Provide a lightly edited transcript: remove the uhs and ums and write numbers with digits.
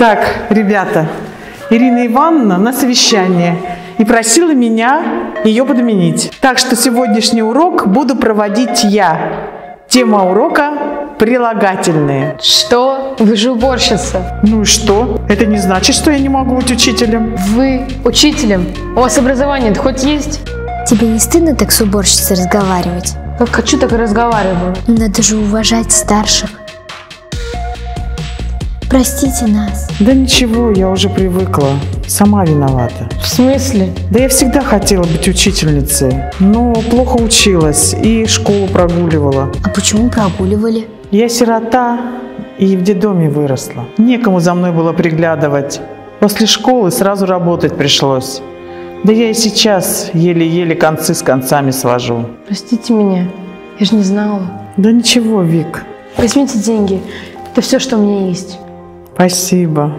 Так, ребята, Ирина Ивановна на совещание и просила меня ее подменить. Так что сегодняшний урок буду проводить я. Тема урока – прилагательные. Что? Вы же уборщица. Ну и что? Это не значит, что я не могу быть учителем. Вы учителем? У вас образование хоть есть? Тебе не стыдно так с уборщицей разговаривать? Как хочу, так и разговариваю. Надо же уважать старших. Простите нас. Да ничего, я уже привыкла. Сама виновата. В смысле? Да я всегда хотела быть учительницей, но плохо училась и школу прогуливала. А почему прогуливали? Я сирота и в детдоме выросла. Некому за мной было приглядывать. После школы сразу работать пришлось. Да я и сейчас еле-еле концы с концами свожу. Простите меня, я же не знала. Да ничего, Вик. Возьмите деньги, это все, что у меня есть. Спасибо.